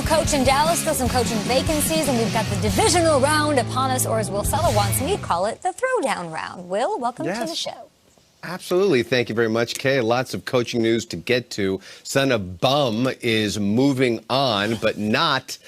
new coach in Dallas, still some coaching vacancies, and we've got the divisional round upon us, or as Will Sella wants me to call it, the throwdown round. Will, welcome to the show. Absolutely. Thank you very much, Kay. Lots of coaching news to get to. Son of Bum is moving on, but not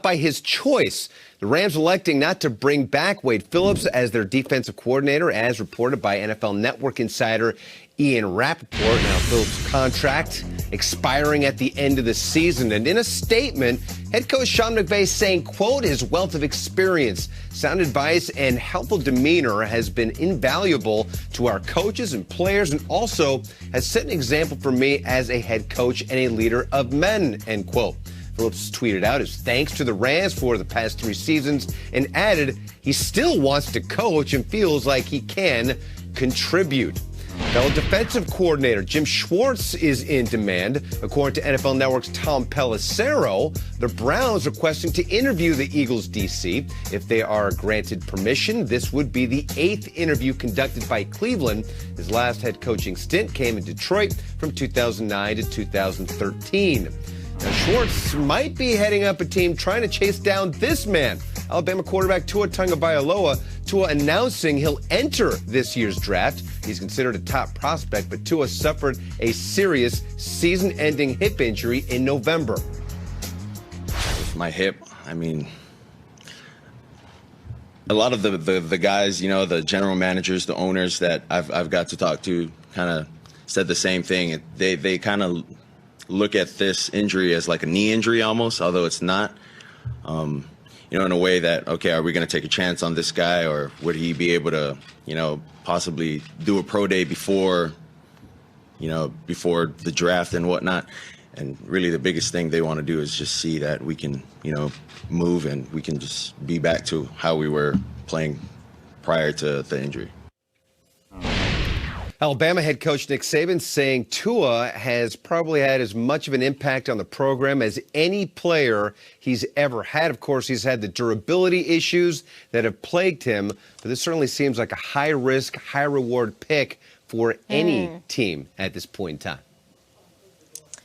by his choice. The Rams electing not to bring back Wade Phillips as their defensive coordinator, as reported by NFL Network insider Ian Rappaport. Now, Phillips' contract expiring at the end of the season. And in a statement, head coach Sean McVay saying, quote, his wealth of experience, sound advice, and helpful demeanor has been invaluable to our coaches and players, and also has set an example for me as a head coach and a leader of men, end quote. Phillips tweeted out his thanks to the Rams for the past 3 seasons and added he still wants to coach and feels like he can contribute. Fellow defensive coordinator Jim Schwartz is in demand. According to NFL Network's Tom Pelissero, the Browns requesting to interview the Eagles DC. If they are granted permission, this would be the 8th interview conducted by Cleveland. His last head coaching stint came in Detroit from 2009 to 2013. Now, Schwartz might be heading up a team trying to chase down this man, Alabama quarterback Tua Tagovailoa. Tua announcing he'll enter this year's draft. He's considered a top prospect, but Tua suffered a serious season-ending hip injury in November. With my hip, I mean, a lot of the guys, you know, the general managers, the owners that I've got to talk to kind of said the same thing. They kind of look at this injury as like a knee injury almost, although it's not. You know, in a way that, okay, are we going to take a chance on this guy, or would he be able to, you know, possibly do a pro day before the draft and whatnot? And really the biggest thing they want to do is just see that we can, you know, move and we can just be back to how we were playing prior to the injury. Alabama head coach Nick Saban saying Tua has probably had as much of an impact on the program as any player he's ever had. Of course, he's had the durability issues that have plagued him, but this certainly seems like a high-risk, high-reward pick for any team at this point in time.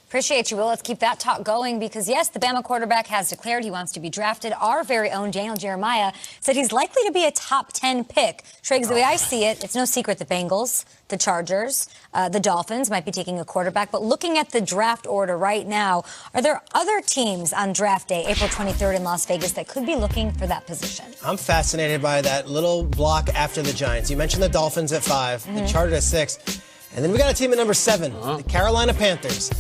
Appreciate you, Will. Let's keep that talk going because, yes, the Bama quarterback has declared he wants to be drafted. Our very own Daniel Jeremiah said he's likely to be a top 10 pick. Triggs, the way I see it, it's no secret the Bengals, the Chargers, the Dolphins might be taking a quarterback. But looking at the draft order right now, are there other teams on draft day, April 23rd in Las Vegas, that could be looking for that position? I'm fascinated by that little block after the Giants. You mentioned the Dolphins at 5, the Chargers at 6, and then we got a team at number 7, the Carolina Panthers.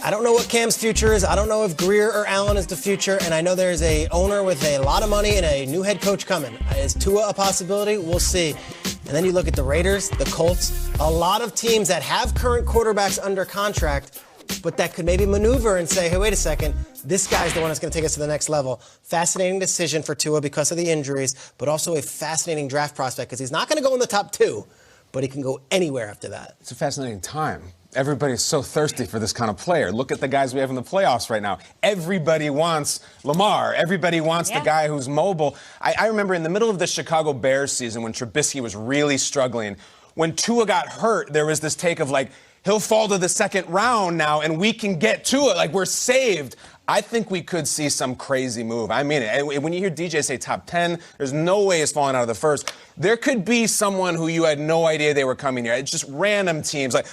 I don't know what Cam's future is. I don't know if Greer or Allen is the future, and I know there's a owner with a lot of money and a new head coach coming. Is Tua a possibility? We'll see. And then you look at the Raiders, the Colts, a lot of teams that have current quarterbacks under contract, but that could maybe maneuver and say, hey, wait a second, this guy's the one that's going to take us to the next level. Fascinating decision for Tua because of the injuries, but also a fascinating draft prospect because he's not going to go in the top 2, but he can go anywhere after that. It's a fascinating time. Everybody's so thirsty for this kind of player. Look at the guys we have in the playoffs right now. Everybody wants Lamar. Everybody wants the guy who's mobile. I remember in the middle of the Chicago Bears season when Trubisky was really struggling, when Tua got hurt, there was this take of like, he'll fall to the 2nd round now and we can get Tua. Like, we're saved. I think we could see some crazy move. I mean it. And when you hear DJ say top 10, there's no way it's falling out of the 1st. There could be someone who you had no idea they were coming here. It's just random teams like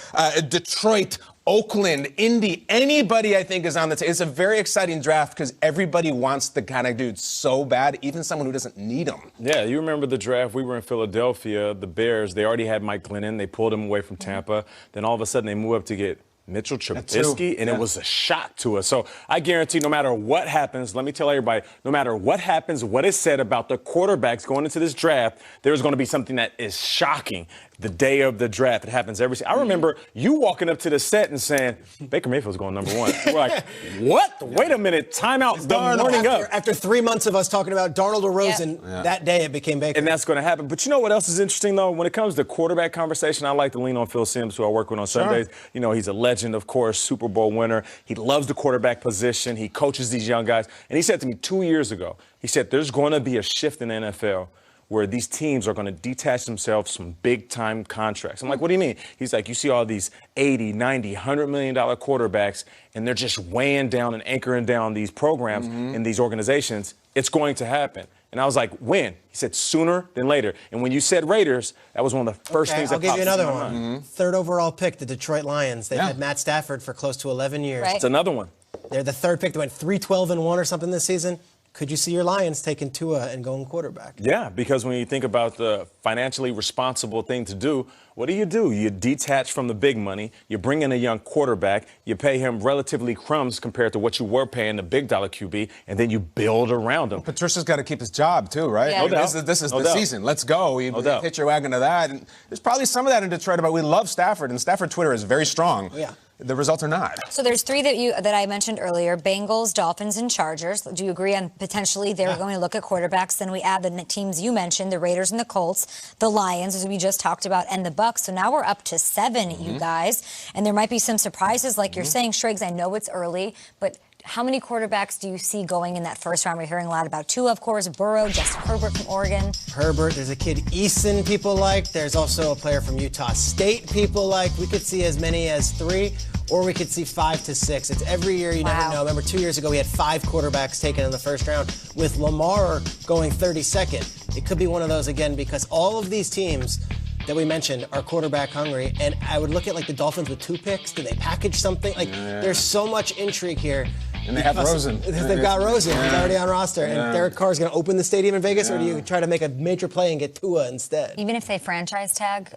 Detroit, Oakland, Indy, anybody I think is on the table. It's a very exciting draft because everybody wants the kind of dude so bad, even someone who doesn't need him. Yeah, you remember the draft. We were in Philadelphia. The Bears, they already had Mike Glennon. They pulled him away from Tampa. Then all of a sudden they move up to get Mitchell Trubisky, and it was a shock to us. So I guarantee no matter what happens, let me tell everybody, no matter what happens, what is said about the quarterbacks going into this draft, there's going to be something that is shocking the day of the draft. It happens every I remember you walking up to the set and saying, Baker Mayfield's going number 1. We're like, what? Wait a minute. Timeout the morning up. After 3 months of us talking about Darnold or Rosen, that day it became Baker. And that's going to happen. But you know what else is interesting, though? When it comes to quarterback conversation, I like to lean on Phil Simms, who I work with on Sundays. You know, he's a legend, of course, Super Bowl winner. He loves the quarterback position. He coaches these young guys. And he said to me 2 years ago, he said, there's going to be a shift in the NFL where these teams are going to detach themselves from big-time contracts. I'm like, what do you mean? He's like, you see all these 80, 90, $100 million quarterbacks, and they're just weighing down and anchoring down these programs in these organizations. It's going to happen. And I was like, when? He said sooner than later. And when you said Raiders, that was one of the first things that popped into my mind. I'll give you another one. Third overall pick, the Detroit Lions. They've had Matt Stafford for close to 11 years. Right. It's another one. They're the third pick. They went 3-12-1 or something this season. Could you see your Lions taking Tua and going quarterback? Yeah, because when you think about the financially responsible thing to do, what do? You detach from the big money, you bring in a young quarterback, you pay him relatively crumbs compared to what you were paying the big dollar QB, and then you build around him. Patricia's got to keep his job, too, right? Yeah. No This doubt. is No the doubt. season. Let's go. You doubt. hitch your wagon to that. And there's probably some of that in Detroit, but we love Stafford, and Stafford Twitter is very strong. Yeah. The results are not. So there's three that I mentioned earlier: Bengals, Dolphins, and Chargers. Do you agree on potentially they're going to look at quarterbacks? Then we add the teams you mentioned: the Raiders and the Colts, the Lions, as we just talked about, and the Bucs. So now we're up to 7, you guys, and there might be some surprises, like you're saying, Shriggs. I know it's early, but how many quarterbacks do you see going in that first round? We're hearing a lot about Tua, of course, Burrow, Justin Herbert from Oregon. Herbert, there's a kid Eason people like. There's also a player from Utah State people like. We could see as many as 3, or we could see 5 to 6. It's every year, you never know. Remember 2 years ago we had 5 quarterbacks taken in the first round with Lamar going 32nd. It could be one of those again because all of these teams that we mentioned are quarterback hungry, and I would look at like the Dolphins with 2 picks. Do they package something? Like there's so much intrigue here. And they have Rosen. They've got Rosen. He's already on roster. And Derek Carr is going to open the stadium in Vegas, or do you try to make a major play and get Tua instead? Even if they franchise tag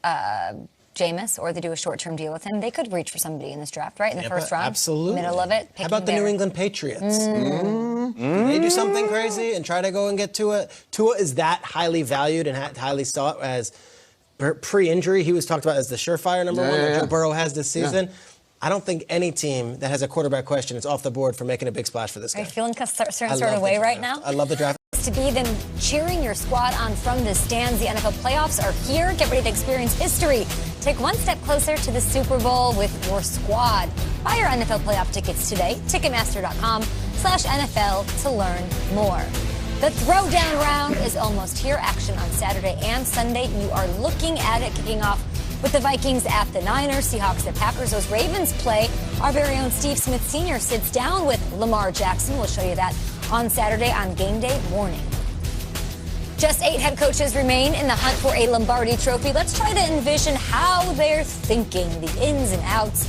Jameis or they do a short-term deal with him, they could reach for somebody in this draft, right? In the first round? Absolutely. Middle of it. How about the New England Patriots? Can they do something crazy and try to go and get Tua? Tua is that highly valued and highly sought as pre-injury. He was talked about as the surefire number 1 that Joe Burrow has this season. I don't think any team that has a quarterback question is off the board for making a big splash for this guy. Are you feeling a certain sort of way right now? I love the draft. To be them cheering your squad on from the stands. The NFL playoffs are here. Get ready to experience history. Take one step closer to the Super Bowl with your squad. Buy your NFL playoff tickets today. Ticketmaster.com/NFL to learn more. The throwdown round is almost here. Action on Saturday and Sunday. You are looking at it kicking off with the Vikings at the Niners, Seahawks at Packers. Those Ravens play. Our very own Steve Smith Sr. sits down with Lamar Jackson. We'll show you that on Saturday on Game Day morning. Just 8 head coaches remain in the hunt for a Lombardi trophy. Let's try to envision how they're thinking, the ins and outs,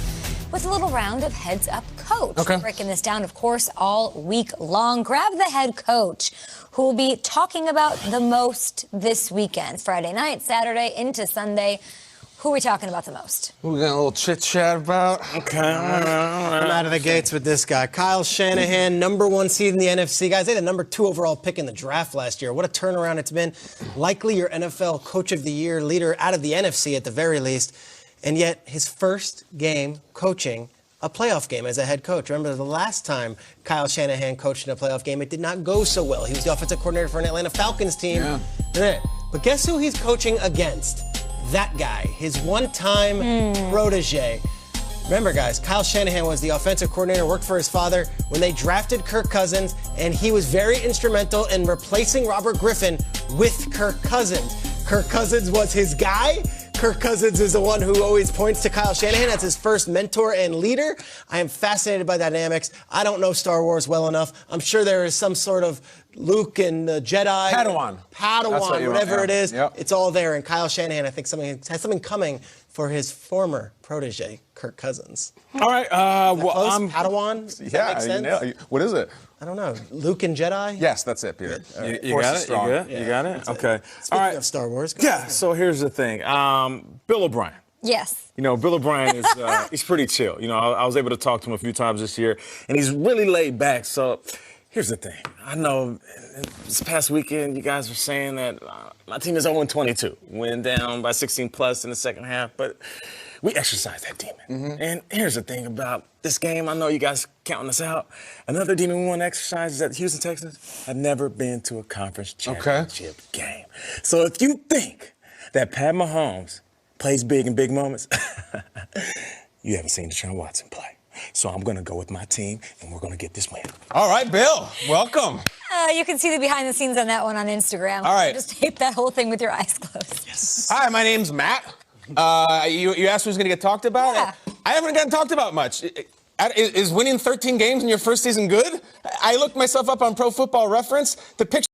with a little round of Heads Up Coach. Okay. We're breaking this down, of course, all week long. Grab the head coach who will be talking about the most this weekend, Friday night, Saturday, into Sunday. Who are we talking about the most? We got a little chit-chat about. Okay. I'm out of the gates with this guy. Kyle Shanahan, number 1 seed in the NFC. Guys, they had a number 2 overall pick in the draft last year. What a turnaround it's been. Likely your NFL Coach of the Year leader out of the NFC at the very least. And yet his first game coaching a playoff game as a head coach. Remember the last time Kyle Shanahan coached in a playoff game, it did not go so well. He was the offensive coordinator for an Atlanta Falcons team. Yeah. But guess who he's coaching against? That guy, his one-time protege. Remember, guys, Kyle Shanahan was the offensive coordinator, worked for his father when they drafted Kirk Cousins, and he was very instrumental in replacing Robert Griffin with Kirk Cousins. Kirk Cousins was his guy. Kirk Cousins is the one who always points to Kyle Shanahan as his first mentor and leader. I am fascinated by dynamics. I don't know Star Wars well enough. I'm sure there is some sort of Luke and the Jedi. Padawan. Whatever it is. Yep. It's all there. And Kyle Shanahan, I think, has something coming for his former protege, Kirk Cousins. All right. Well, I'm Padawan? Does that Yeah, make sense? what is it? I don't know. Luke and Jedi? Yes, that's it, Peter. You got it? You good? You got it? Okay. Speaking of Star Wars. Yeah, so here's the thing. Bill O'Brien. Yes. You know, Bill O'Brien is he's pretty chill. You know, I was able to talk to him a few times this year, and he's really laid back. So here's the thing. I know this past weekend you guys were saying that my team is 0-22, went down by 16 plus in the second half, but we exercised that demon. And here's the thing about this game. I know you guys counting us out. Another demon we want to exercise is at Houston Texans. I've never been to a conference championship game. So if you think that Pat Mahomes plays big in big moments, you haven't seen Deshaun Watson play. So I'm going to go with my team, and we're going to get this win. All right, Bill, welcome. You can see the behind the scenes on that one on Instagram. All right. Just tape that whole thing with your eyes closed. Hi, my name's Matt. You asked who's going to get talked about? Yeah. I haven't gotten talked about much. Is winning 13 games in your first season good? I looked myself up on Pro Football Reference. The picture